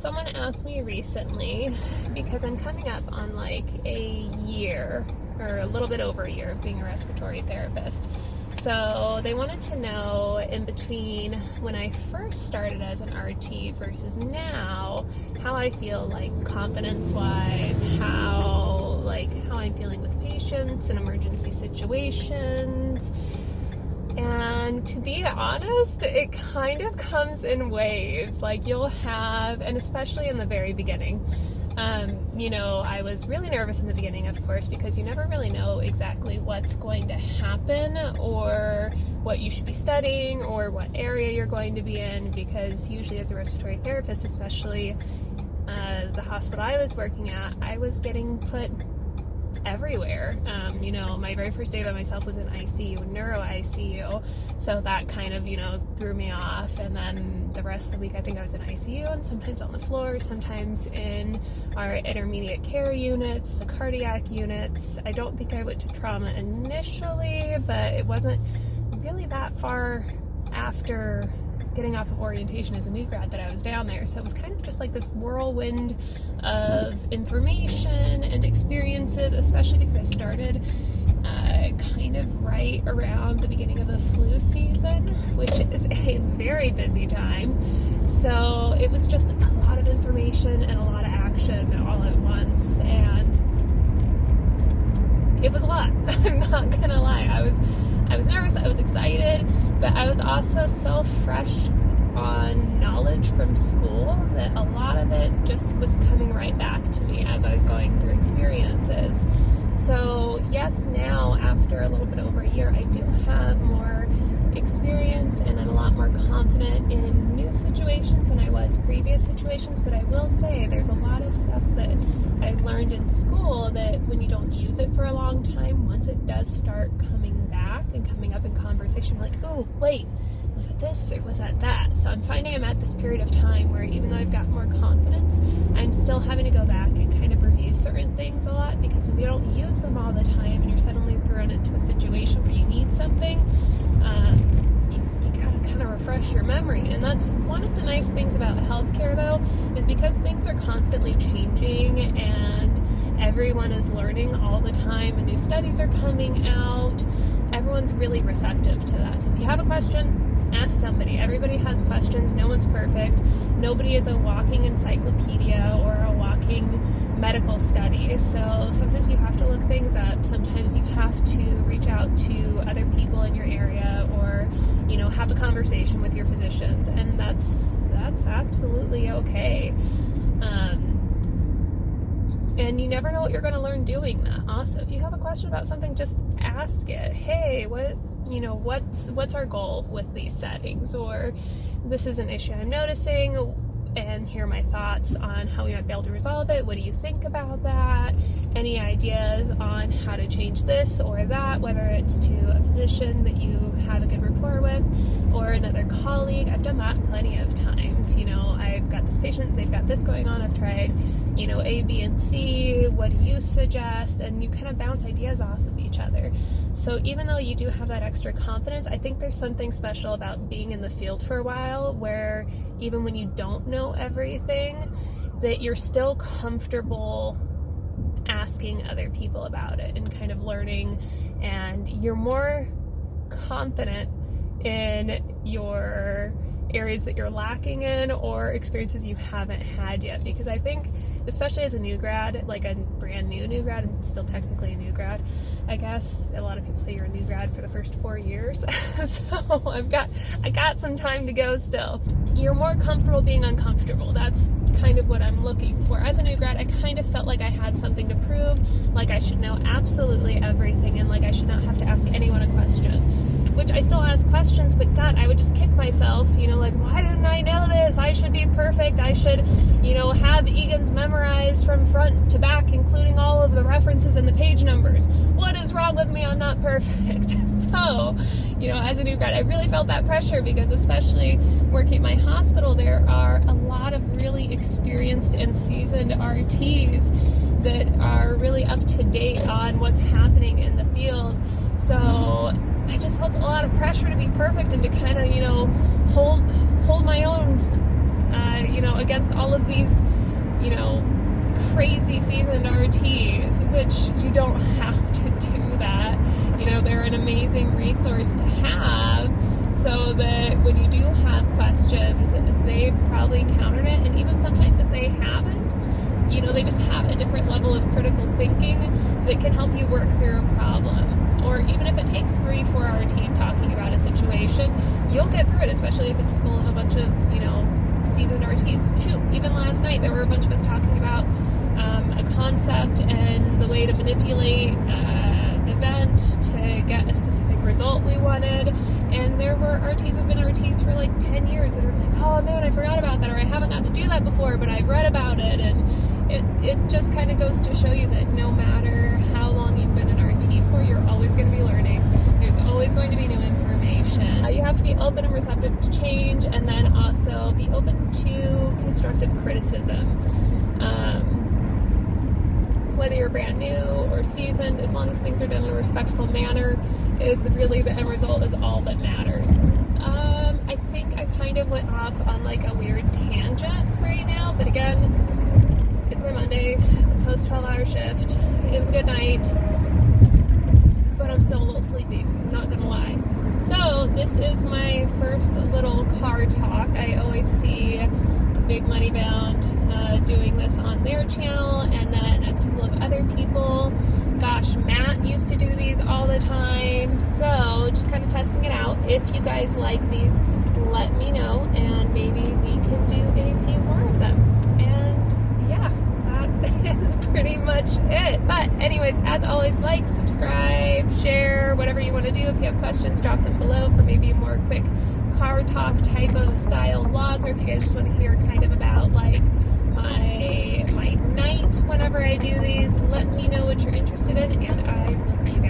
Someone asked me recently, because I'm coming up on like a year, or a little bit over a year of being a respiratory therapist. So they wanted to know, in between when I first started as an RT versus now, how I feel, like confidence-wise, how I'm feeling with patients in emergency situations. And to be honest, it kind of comes in waves. Like, you'll have, and especially in the very beginning, I was really nervous in the beginning, of course, because you never really know exactly what's going to happen or what you should be studying or what area you're going to be in, because usually as a respiratory therapist, especially the hospital I was working at, I was getting put everywhere. My very first day by myself was in ICU, neuro ICU, so that kind of, threw me off. And then the rest of the week, I think I was in ICU, and sometimes on the floor, sometimes in our intermediate care units, the cardiac units. I don't think I went to trauma initially, but it wasn't really that far after getting off of orientation as a new grad that I was down there. So it was kind of just like this whirlwind of information and experiences, especially because I started kind of right around the beginning of the flu season, which is a very busy time. So it was just a lot of information and a lot of action all at once, and it was a lot. I'm not gonna lie. I was nervous, I was excited, but I was also so fresh on knowledge from school that a lot of it just was coming right back to me as I was going through experiences. So yes, now after a little bit over a year, I do have more experience and I'm a lot more confident in new situations than I was previous situations. But I will say there's a lot of stuff that I learned in school that when you don't use it for a long time, once it does start coming back and coming up in conversation, like, oh, wait, was it this or was that that? So I'm finding I'm at this period of time where even though I've got more confidence, I'm still having to go back and kind of review certain things a lot, because when you don't use them all the time and you're suddenly thrown into a situation where you need something, you gotta kind of refresh your memory. And that's one of the nice things about healthcare, though, is because things are constantly changing and everyone is learning all the time and new studies are coming out. Everyone's really receptive to that. So if you have a question, ask somebody. Everybody has questions. No one's perfect. Nobody is a walking encyclopedia or a walking medical study. So sometimes you have to look things up. Sometimes you have to reach out to other people in your area, or have a conversation with your physicians, and that's absolutely okay. And you never know what you're going to learn doing that. Also, if you have a question about something, just ask it. Hey, what's our goal with these settings? Or this is an issue I'm noticing, and here are my thoughts on how we might be able to resolve it. What do you think about that? Any ideas on how to change this or that, whether it's to a physician that you have a good rapport with or another colleague. I've done that plenty of times. I've got this patient, they've got this going on, I've tried, A, B, and C, what do you suggest? And you kind of bounce ideas off of each other. So even though you do have that extra confidence, I think there's something special about being in the field for a while, where even when you don't know everything, that you're still comfortable asking other people about it and kind of learning, and you're more confident in your areas that you're lacking in or experiences you haven't had yet. Because I think, especially as a new grad, like a brand new grad, I'm still technically a new grad, I guess. A lot of people say you're a new grad for the first 4 years. So I got some time to go still. You're more comfortable being uncomfortable. That's kind of what I'm looking for. As a new grad, I kind of felt like I had something to prove, like I should know absolutely everything, and like I should not have to ask anyone a question. Which I still ask questions, but God, I would just kick myself, like, why didn't I know this? I should be perfect. I should, have Egan's memorized from front to back, including all of the references and the page numbers. What is wrong with me? I'm not perfect. So, as a new grad, I really felt that pressure, because especially working at my hospital, there are a lot of really experienced and seasoned RTs that are really up to date on what's happening in the field. So I just felt a lot of pressure to be perfect and to kind of, hold my own against all of these, crazy seasoned RTs, which you don't have to do that. They're an amazing resource to have, so that when you do have questions, they've probably encountered it, and even sometimes if they haven't, they just have a different level of critical thinking that can help you work through a problem. Or even if it takes 3-4 RTs talking about a situation, you'll get through it, especially if it's full of a bunch of, seasoned RTs. Shoot, even last night there were a bunch of us talking about a concept and the way to manipulate the event to get a specific result we wanted, and there were RTs that have been RTs for like 10 years that are like, oh man, I forgot about that, or I haven't gotten to do that before, but I've read about it. And it just kind of goes to show you that no matter how long you've been an RT for, you're always going to be learning. There's always going to be new information. You have to be open and receptive to change, and then also be open to constructive criticism. Whether you're brand new or seasoned, as long as things are done in a respectful manner, really the end result is all that matters. I think I kind of went off on like a weird tangent right now, but again, it's my Monday, it's a post 12-hour shift, it was a good night, but I'm still a little sleepy, not gonna lie. So this is my first little car talk. I always see Big Money Bound doing this on their channel, and then a couple of other people. Gosh, Matt used to do these all the time, so just kind of testing it out. If you guys like these, let me know, and maybe we can do a few more of them. And yeah, that is pretty much it. But anyways, as always, like, subscribe, share, whatever you want to do. If you have questions, drop them below for maybe more quick car talk type of style vlogs, or if you guys just want to hear kind of about like my night whenever I do these, let me know what you're interested in, and I will see you guys